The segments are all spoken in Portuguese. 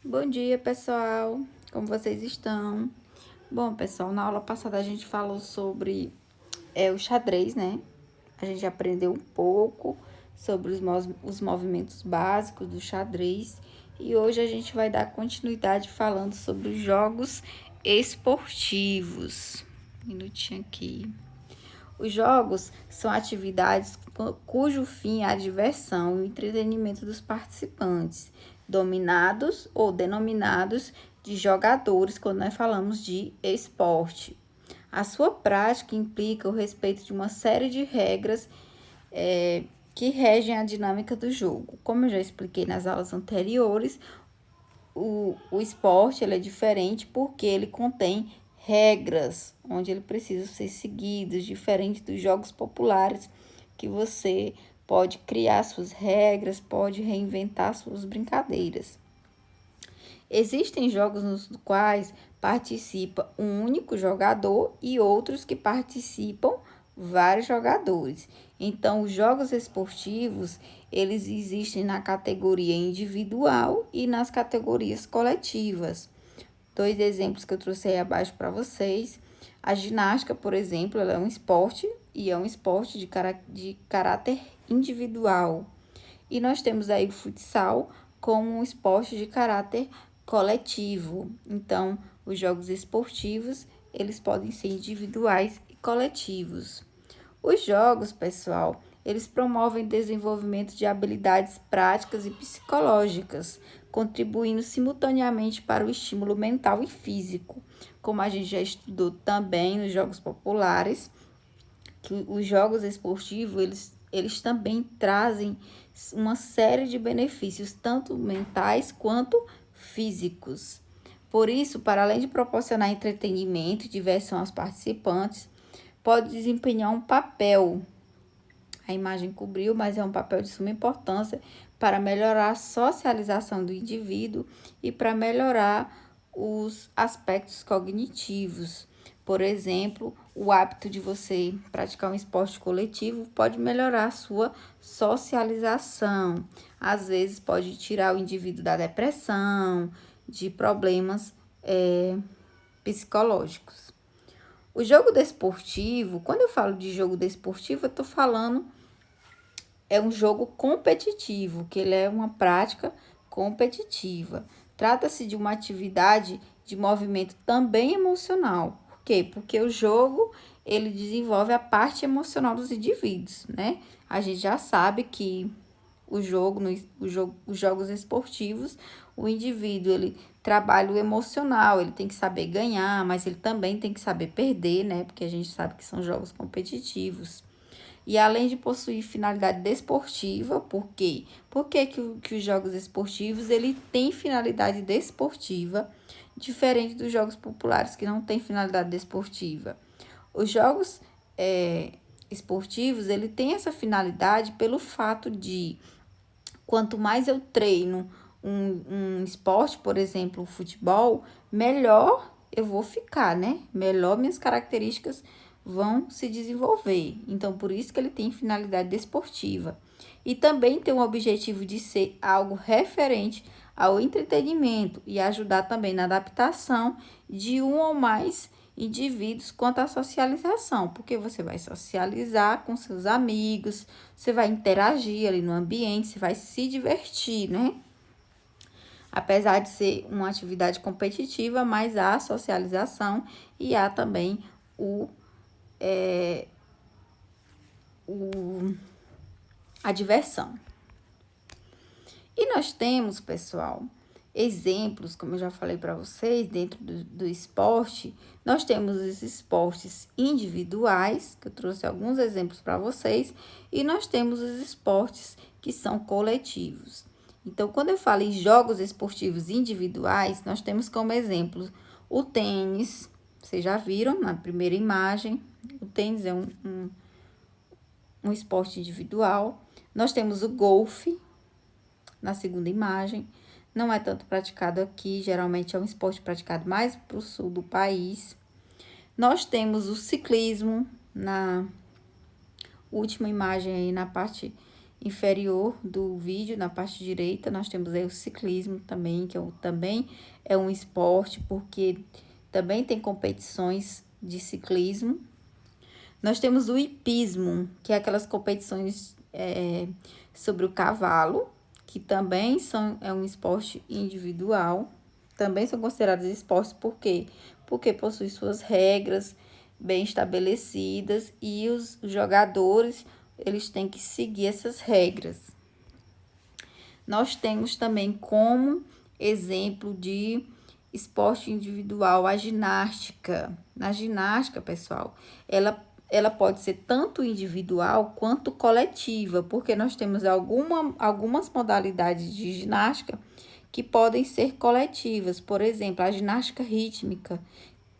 Bom dia, pessoal. Como vocês estão? Bom, pessoal, na aula passada a gente falou sobre o xadrez, né? A gente aprendeu um pouco sobre os movimentos básicos do xadrez e hoje a gente vai dar continuidade falando sobre os jogos esportivos. Um minutinho aqui. Os jogos são atividades cujo fim é a diversão e o entretenimento dos participantes, dominados ou denominados de jogadores quando nós falamos de esporte. A sua prática implica o respeito de uma série de regras que regem a dinâmica do jogo. Como eu já expliquei nas aulas anteriores, o esporte ele é diferente porque ele contém regras, onde ele precisa ser seguido, diferente dos jogos populares, que você pode criar suas regras, pode reinventar suas brincadeiras. Existem jogos nos quais participa um único jogador e outros que participam vários jogadores. Então, os jogos esportivos, eles existem na categoria individual e nas categorias coletivas. Dois exemplos que eu trouxe aí abaixo para vocês. A ginástica, por exemplo, ela é um esporte e é um esporte de caráter individual. E nós temos aí o futsal como um esporte de caráter coletivo. Então, os jogos esportivos, eles podem ser individuais e coletivos. Os jogos, pessoal, eles promovem desenvolvimento de habilidades práticas e psicológicas, contribuindo simultaneamente para o estímulo mental e físico. Como a gente já estudou também nos jogos populares, que os jogos esportivos, eles também trazem uma série de benefícios, tanto mentais quanto físicos. Por isso, para além de proporcionar entretenimento e diversão aos participantes, pode desempenhar um papel. A imagem cobriu, mas é um papel de suma importância para melhorar a socialização do indivíduo e para melhorar os aspectos cognitivos. Por exemplo, o hábito de você praticar um esporte coletivo pode melhorar a sua socialização. Às vezes, pode tirar o indivíduo da depressão, de problemas psicológicos. O jogo desportivo, quando eu falo de jogo desportivo, eu estou falando é um jogo competitivo, que ele é uma prática competitiva. Trata-se de uma atividade de movimento também emocional. Por quê? Porque o jogo, ele desenvolve a parte emocional dos indivíduos, né? A gente já sabe que os jogos esportivos, o indivíduo, ele trabalha o emocional, ele tem que saber ganhar, mas ele também tem que saber perder, né? Porque a gente sabe que são jogos competitivos. E além de possuir finalidade desportiva, por quê? Por que os jogos esportivos ele tem finalidade desportiva, diferente dos jogos populares que não têm finalidade desportiva? Os jogos esportivos ele tem essa finalidade pelo fato de quanto mais eu treino um esporte, por exemplo, o futebol, melhor eu vou ficar, né? Melhor minhas características vão se desenvolver. Então, por isso que ele tem finalidade desportiva. E também tem o objetivo de ser algo referente ao entretenimento e ajudar também na adaptação de um ou mais indivíduos quanto à socialização, porque você vai socializar com seus amigos, você vai interagir ali no ambiente, você vai se divertir, né? Apesar de ser uma atividade competitiva, mas há a socialização e há também a diversão. E nós temos, pessoal, exemplos, como eu já falei para vocês, dentro do esporte, nós temos os esportes individuais, que eu trouxe alguns exemplos para vocês, e nós temos os esportes que são coletivos. Então, quando eu falo em jogos esportivos individuais, nós temos como exemplo o tênis, vocês já viram na primeira imagem, o tênis é um esporte individual. Nós temos o golfe, na segunda imagem. Não é tanto praticado aqui, geralmente é um esporte praticado mais para o sul do país. Nós temos o ciclismo, na última imagem aí na parte inferior do vídeo, na parte direita, nós temos aí o ciclismo também, que também é um esporte, porque também tem competições de ciclismo. Nós temos o hipismo, que é aquelas competições sobre o cavalo, que também é um esporte individual. Também são considerados esportes, por quê? Porque possui suas regras bem estabelecidas e os jogadores, eles têm que seguir essas regras. Nós temos também como exemplo de esporte individual a ginástica. Na ginástica, pessoal, ela pode ser tanto individual quanto coletiva, porque nós temos algumas modalidades de ginástica que podem ser coletivas. Por exemplo, a ginástica rítmica,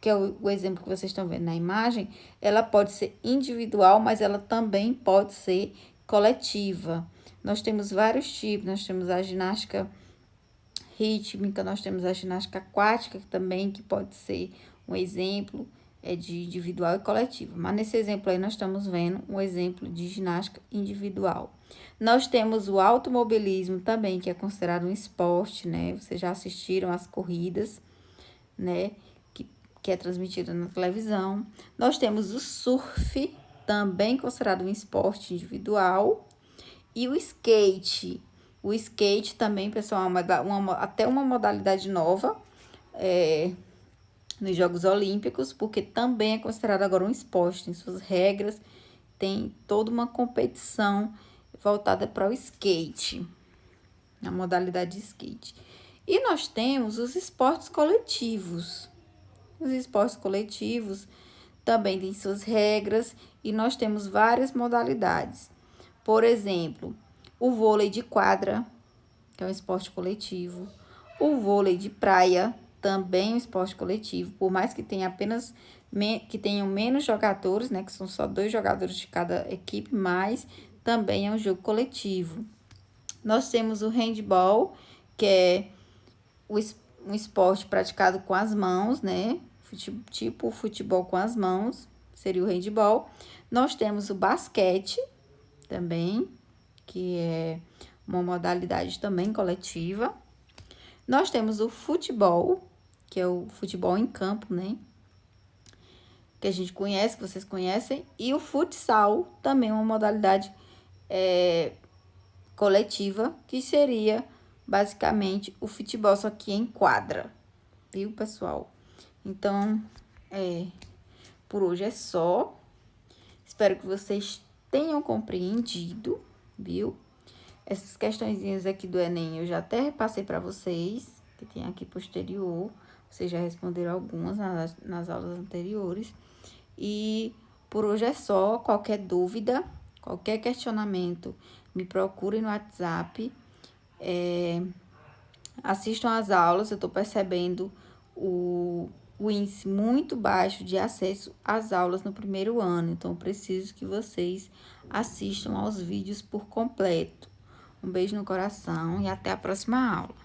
que é o exemplo que vocês estão vendo na imagem, ela pode ser individual, mas ela também pode ser coletiva. Nós temos vários tipos, nós temos a ginástica rítmica, nós temos a ginástica aquática também, que pode ser um exemplo de individual e coletivo. Mas nesse exemplo aí nós estamos vendo um exemplo de ginástica individual. Nós temos o automobilismo também, que é considerado um esporte, né? Vocês já assistiram às corridas, né? Que é transmitido na televisão. Nós temos o surf, também considerado um esporte individual. E o skate. O skate também, pessoal, até uma modalidade nova nos Jogos Olímpicos, porque também é considerado agora um esporte, tem suas regras, tem toda uma competição voltada para o skate, a modalidade de skate. E nós temos os esportes coletivos. Os esportes coletivos também têm suas regras e nós temos várias modalidades. Por exemplo, o vôlei de quadra, que é um esporte coletivo. O vôlei de praia, também é um esporte coletivo, por mais que tenha que tenham menos jogadores, né, que são só 2 jogadores de cada equipe, mas também é um jogo coletivo. Nós temos o handball, que é um esporte praticado com as mãos, né, tipo futebol com as mãos, seria o handball. Nós temos o basquete também, que é uma modalidade também coletiva. Nós temos o futebol, que é o futebol em campo, né? Que a gente conhece, que vocês conhecem. E o futsal, também é uma modalidade coletiva, que seria basicamente o futebol, só que em quadra. Viu, pessoal? Então, por hoje é só. Espero que vocês tenham compreendido, viu? Essas questõezinhas aqui do Enem eu já até repassei para vocês, que tem aqui posterior. Vocês já responderam algumas nas aulas anteriores. E por hoje é só. Qualquer dúvida, qualquer questionamento, me procurem no WhatsApp. Assistam às aulas, eu estou percebendo o índice muito baixo de acesso às aulas no primeiro ano. Então, eu preciso que vocês assistam aos vídeos por completo. Um beijo no coração e até a próxima aula.